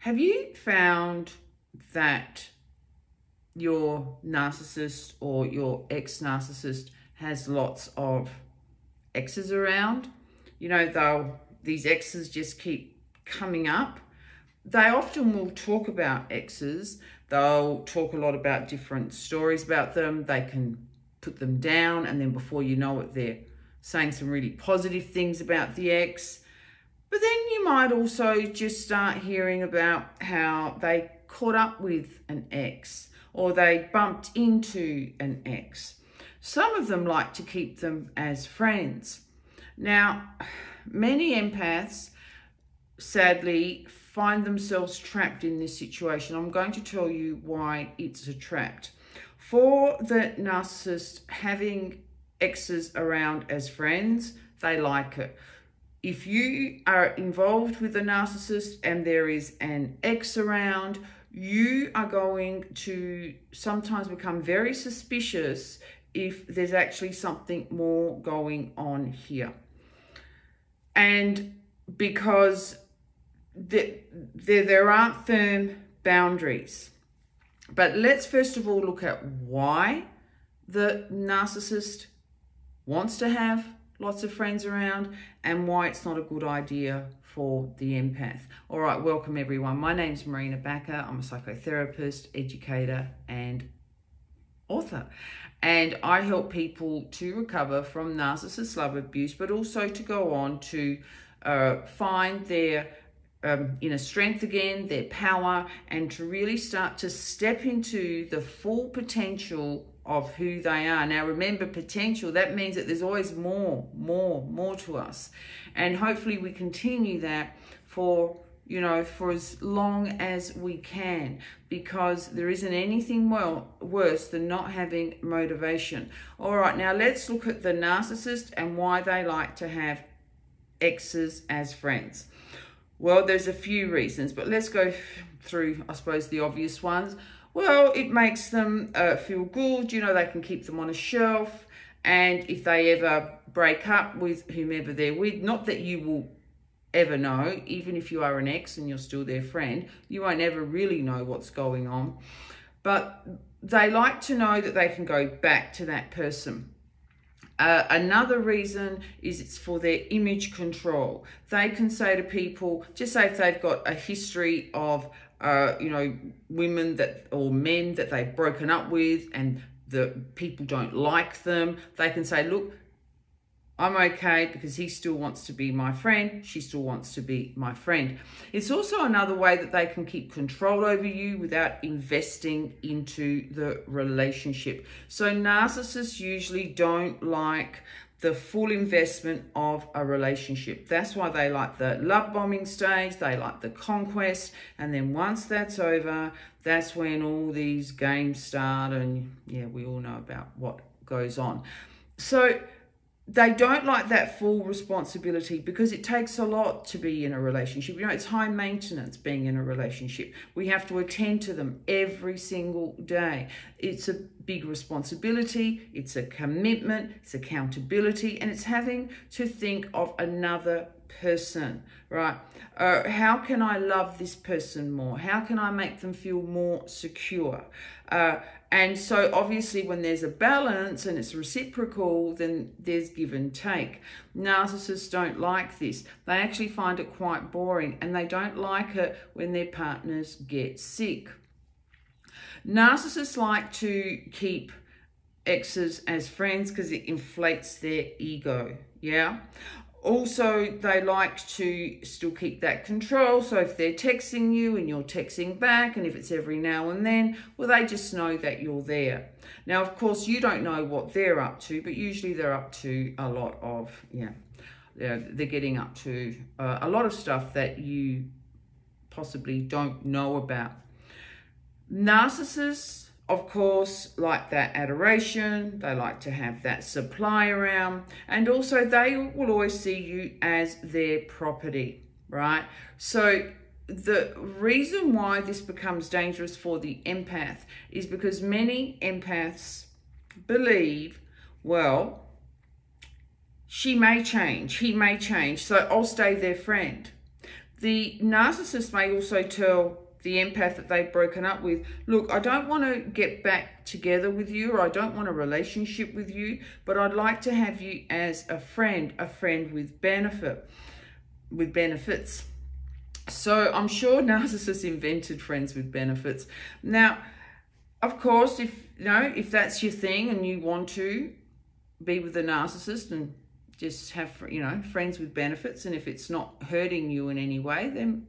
Have you found that your narcissist or your ex-narcissist has lots of exes around? You know, these exes just keep coming up. They often will talk about exes. They'll talk a lot about different stories about them. They can put them down, and then before you know it, they're saying some really positive things about the ex. But then you might also just start hearing about how they caught up with an ex or they bumped into an ex. Some of them like to keep them as friends. Now, many empaths sadly find themselves trapped in this situation. I'm going to tell you why it's a trap. For the narcissist, having exes around as friends, they like it. If you are involved with a narcissist and there is an ex around, you are going to sometimes become very suspicious if there's actually something more going on here. And because there aren't firm boundaries. But let's first of all look at why the narcissist wants to have lots of friends around and why it's not a good idea for the empath. All right, welcome everyone. My name's Marina. I'm a psychotherapist, educator, and author. And I help people to recover from narcissist love abuse, but also to go on to find their inner strength again, their power, and to really start to step into the full potential of who they are. Now remember, potential, that means that there's always more to us. And hopefully we continue that for as long as we can, because there isn't anything worse than not having motivation. All right, now let's look at the narcissist and why they like to have exes as friends. Well, there's a few reasons, but let's go through, I suppose, the obvious ones. Well, it makes them feel good. You know, they can keep them on a shelf. And if they ever break up with whomever they're with, not that you will ever know, even if you are an ex and you're still their friend, you won't ever really know what's going on. But they like to know that they can go back to that person. Another reason is it's for their image control. They can say to people, just say if they've got a history of, women or men that they've broken up with and the people don't like them, they can say, look, I'm okay because he still wants to be my friend. She still wants to be my friend. It's also another way that they can keep control over you without investing into the relationship. So narcissists usually don't like the full investment of a relationship. That's why they like the love bombing stage. They like the conquest. And then once that's over, that's when all these games start. And yeah, we all know about what goes on. So they don't like that full responsibility because it takes a lot to be in a relationship. You know, it's high maintenance being in a relationship. We have to attend to them every single day. It's a big responsibility. It's a commitment. It's accountability. And it's having to think of another person, right? How can I love this person more? How can I make them feel more secure? And so obviously when there's a balance and it's reciprocal, then there's give and take. Narcissists don't like this. They actually find it quite boring, and they don't like it when their partners get sick. Narcissists like to keep exes as friends because it inflates their ego, yeah? Also, they like to still keep that control. So if they're texting you and you're texting back, and if it's every now and then, well, they just know that you're there. Now, of course, you don't know what they're up to, but usually they're up to a lot of, they're getting up to a lot of stuff that you possibly don't know about. Narcissists, of course, like that adoration. They like to have that supply around, and also they will always see you as their property, right? So the reason why this becomes dangerous for the empath is because many empaths believe, well, she may change, he may change, so I'll stay their friend. The narcissist may also tell the empath that they've broken up with, look, I don't want to get back together with you, or I don't want a relationship with you, but I'd like to have you as a friend with benefits. So I'm sure narcissists invented friends with benefits. Now, of course, if that's your thing and you want to be with a narcissist and just have, friends with benefits, and if it's not hurting you in any way, then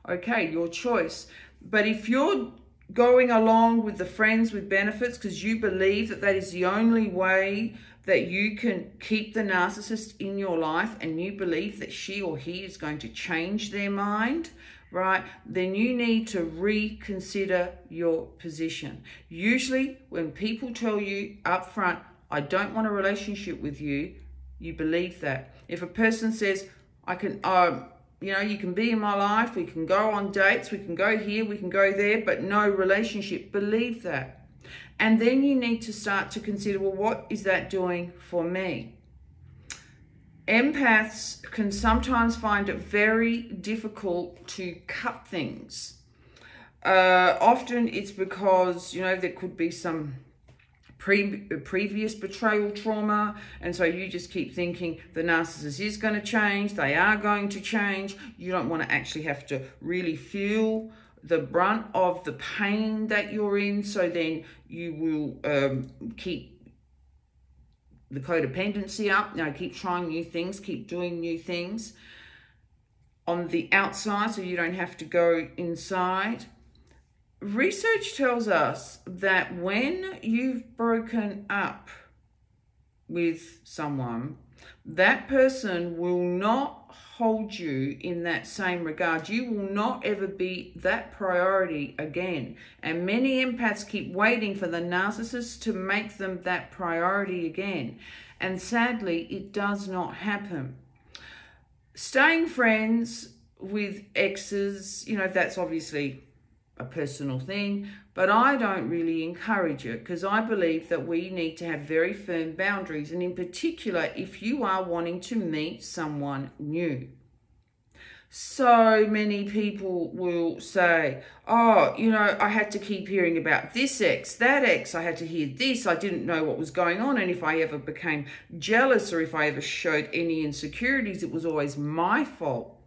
okay, your choice. But if you're going along with the friends with benefits because you believe that that is the only way that you can keep the narcissist in your life, and you believe that she or he is going to change their mind, right, then you need to reconsider your position. Usually when people tell you up front, I don't want a relationship with you, you believe that. If a person says, I can, you can be in my life, we can go on dates, we can go here, we can go there, but no relationship, believe that. And then you need to start to consider, well, what is that doing for me? Empaths can sometimes find it very difficult to cut things. Often it's because, there could be some previous betrayal trauma, and so you just keep thinking the narcissist is going to change, they are going to change. You don't want to actually have to really feel the brunt of the pain that you're in, so then you will keep the codependency up, keep trying new things, keep doing new things on the outside so you don't have to go inside. Research tells us that when you've broken up with someone, that person will not hold you in that same regard. You will not ever be that priority again. And many empaths keep waiting for the narcissist to make them that priority again. And sadly, it does not happen. Staying friends with exes, that's obviously a personal thing, but I don't really encourage it, because I believe that we need to have very firm boundaries, and in particular if you are wanting to meet someone new. So many people will say, oh, I had to keep hearing about this ex, that ex, I had to hear this, I didn't know what was going on, and if I ever became jealous or if I ever showed any insecurities, it was always my fault.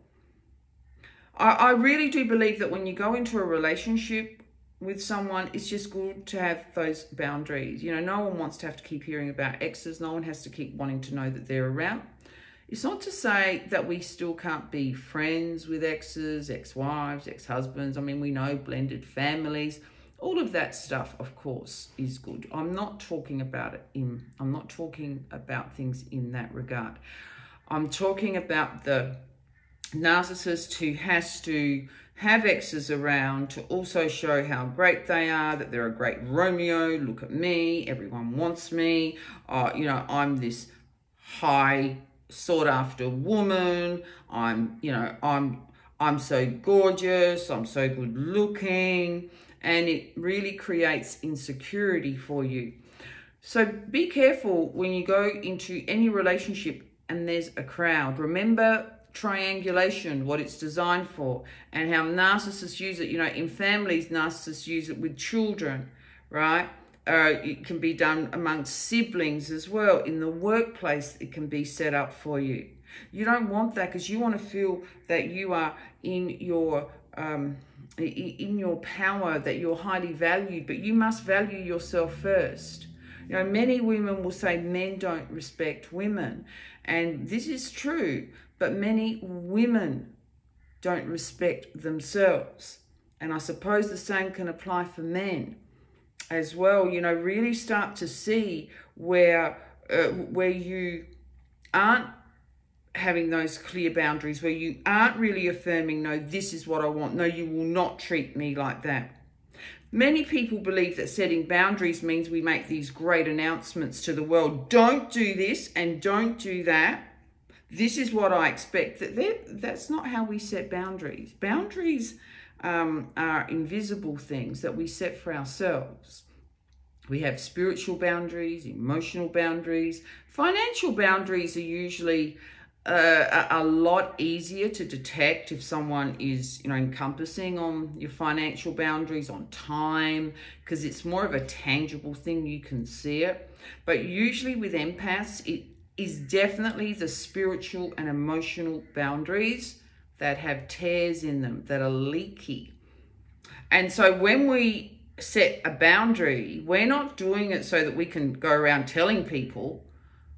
I really do believe that when you go into a relationship with someone, it's just good to have those boundaries. No one wants to have to keep hearing about exes. No one has to keep wanting to know that they're around. It's not to say that we still can't be friends with exes, ex-wives, ex-husbands. We know blended families. All of that stuff, of course, is good. I'm not talking about things in that regard. I'm talking about the narcissist who has to have exes around to also show how great they are, that they're a great Romeo, look at me, everyone wants me, I'm this high sought after woman, I'm so gorgeous, I'm so good looking, and it really creates insecurity for you. So be careful when you go into any relationship and there's a crowd. Remember triangulation, what it's designed for, and how narcissists use it. In families, narcissists use it with children, right? It can be done amongst siblings as well. In the workplace, it can be set up for you. You don't want that, because you want to feel that you are in your power, that you're highly valued, but you must value yourself first. Many women will say men don't respect women, and this is true. But many women don't respect themselves. And I suppose the same can apply for men as well. Really start to see where you aren't having those clear boundaries, where you aren't really affirming, no, this is what I want. No, you will not treat me like that. Many people believe that setting boundaries means we make these great announcements to the world. Don't do this and don't do that. This is what I expect. That's not how we set boundaries. Boundaries are invisible things that we set for ourselves. We have spiritual boundaries, emotional boundaries. Financial boundaries are usually a lot easier to detect if someone is, encompassing on your financial boundaries, on time, because it's more of a tangible thing. You can see it. But usually with empaths, it is definitely the spiritual and emotional boundaries that have tears in them, that are leaky. And so when we set a boundary, we're not doing it so that we can go around telling people.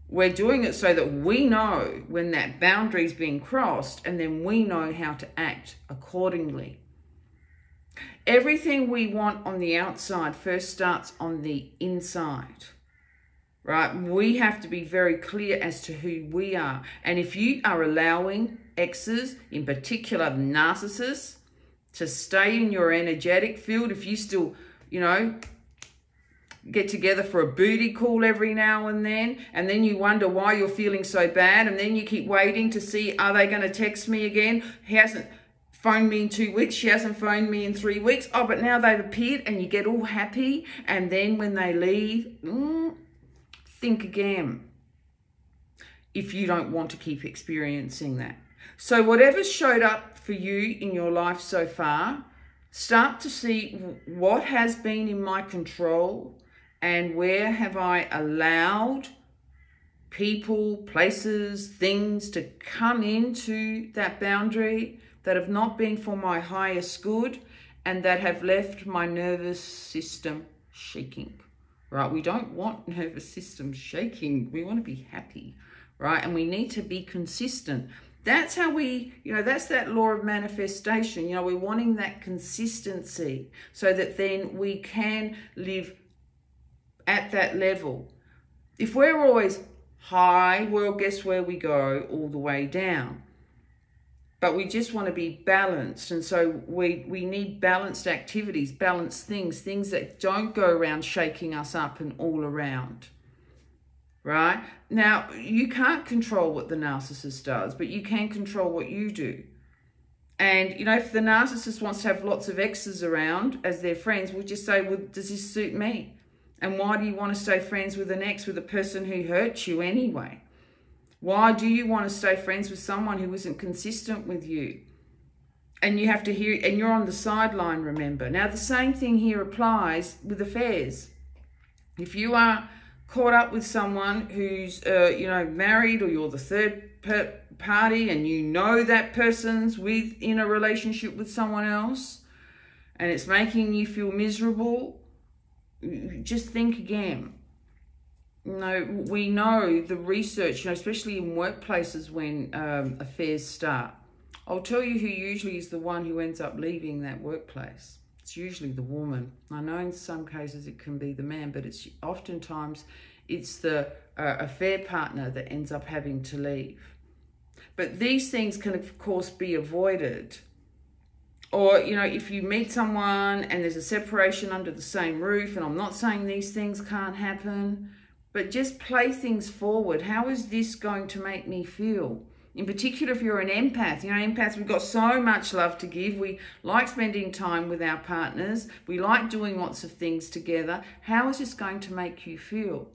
We're doing it so that we know when that boundary is being crossed, and then we know how to act accordingly. Everything we want on the outside first starts on the inside, right? We have to be very clear as to who we are. And if you are allowing exes, in particular narcissists, to stay in your energetic field, if you still, get together for a booty call every now and then you wonder why you're feeling so bad, and then you keep waiting to see, are they going to text me again? He hasn't phoned me in 2 weeks, she hasn't phoned me in 3 weeks, oh, but now they've appeared, and you get all happy, and then when they leave, think again if you don't want to keep experiencing that. So whatever's showed up for you in your life so far, start to see what has been in my control, and where have I allowed people, places, things to come into that boundary that have not been for my highest good, and that have left my nervous system shaking, right? We don't want nervous system shaking. We want to be happy, right? And we need to be consistent. That's how we, that's that law of manifestation. We're wanting that consistency so that then we can live at that level. If we're always high, well, guess where we go? All the way down. But we just want to be balanced. And so we need balanced activities, balanced things that don't go around shaking us up and all around. Right? Now, you can't control what the narcissist does, but you can control what you do. And, if the narcissist wants to have lots of exes around as their friends, we'll just say, well, does this suit me? And why do you want to stay friends with an ex, with a person who hurt you anyway? Why do you want to stay friends with someone who isn't consistent with you? And you have to hear, and you're on the sideline, remember. Now, the same thing here applies with affairs. If you are caught up with someone who's, married, or you're the third party, and that person's in a relationship with someone else, and it's making you feel miserable, just think again. We know the research, especially in workplaces when affairs start. I'll tell you who usually is the one who ends up leaving that workplace. It's usually the woman. I know in some cases it can be the man, but it's oftentimes the affair partner that ends up having to leave. But these things can, of course, be avoided. Or, if you meet someone and there's a separation under the same roof, and I'm not saying these things can't happen, but just play things forward. How is this going to make me feel? In particular, if you're an empath, empaths, we've got so much love to give. We like spending time with our partners. We like doing lots of things together. How is this going to make you feel?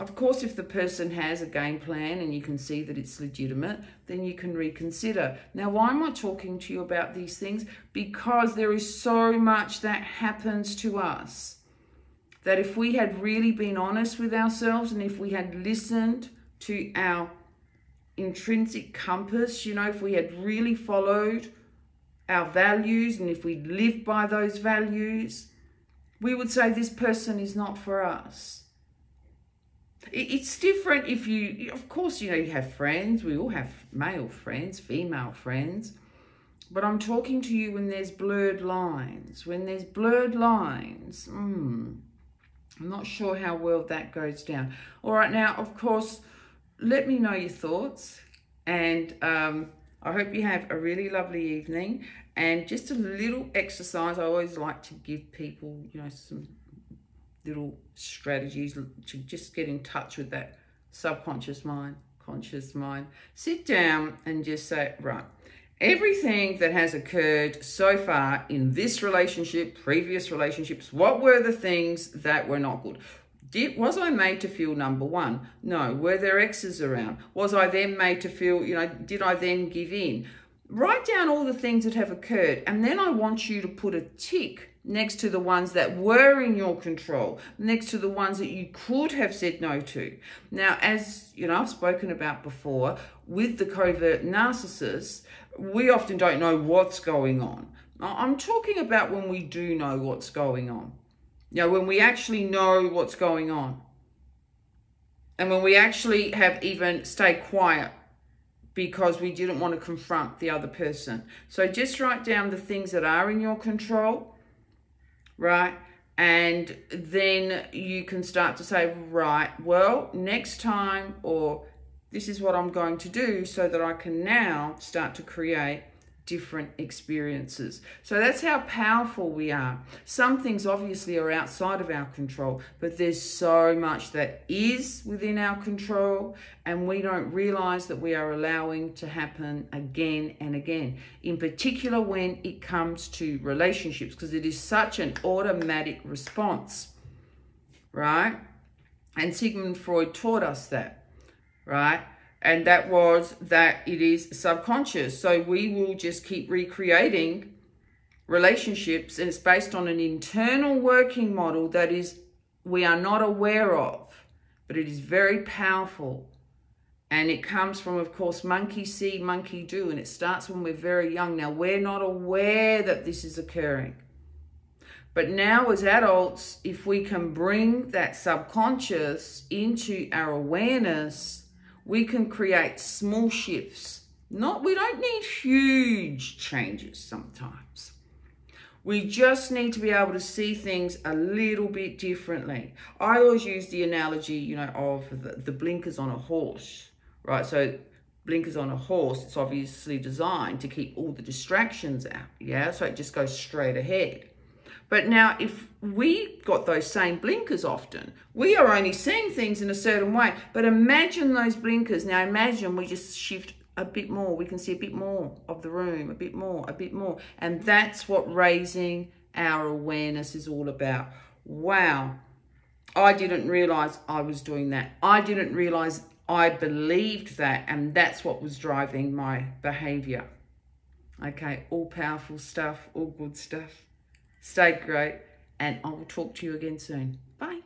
Of course, if the person has a game plan and you can see that it's legitimate, then you can reconsider. Now, why am I talking to you about these things? Because there is so much that happens to us that if we had really been honest with ourselves, and if we had listened to our intrinsic compass, if we had really followed our values, and if we lived by those values, we would say this person is not for us. It's different if you, of course, you have friends. We all have male friends, female friends. But I'm talking to you when there's blurred lines. When there's blurred lines, I'm not sure how well that goes down. All right, now, of course, let me know your thoughts. And I hope you have a really lovely evening. And just a little exercise. I always like to give people, some little strategies to just get in touch with that subconscious mind, conscious mind. Sit down and just say, right, everything that has occurred so far in this relationship, previous relationships, what were the things that were not good? Was I made to feel number one? No. Were there exes around? Was I then made to feel, did I then give in? Write down all the things that have occurred, and then I want you to put a tick next to the ones that were in your control, next to the ones that you could have said no to. Now, as I've spoken about before, with the covert narcissists, we often don't know what's going on. I'm talking about when we do know what's going on. When we actually know what's going on. And when we actually have even stayed quiet because we didn't want to confront the other person. So just write down the things that are in your control, right? And then you can start to say, right, well, next time, or this is what I'm going to do so that I can now start to create different experiences. So that's how powerful we are. Some things obviously are outside of our control, but there's so much that is within our control, and we don't realize that we are allowing to happen again and again, in particular when it comes to relationships, because it is such an automatic response, right? And Sigmund Freud taught us that, right? And that was that it is subconscious. So we will just keep recreating relationships, and it's based on an internal working model that is we are not aware of, but it is very powerful. And it comes from, of course, monkey see, monkey do, and it starts when we're very young. Now, we're not aware that this is occurring. But now as adults, if we can bring that subconscious into our awareness, we can create small shifts. We don't need huge changes sometimes. We just need to be able to see things a little bit differently. I always use the analogy, of the blinkers on a horse, right? So blinkers on a horse, it's obviously designed to keep all the distractions out, yeah? So it just goes straight ahead. But now, if we got those same blinkers often, we are only seeing things in a certain way. But imagine those blinkers. Now, imagine we just shift a bit more. We can see a bit more of the room, a bit more. And that's what raising our awareness is all about. Wow, I didn't realize I was doing that. I didn't realize I believed that. And that's what was driving my behavior. Okay, all powerful stuff, all good stuff. Stay great, and I will talk to you again soon. Bye.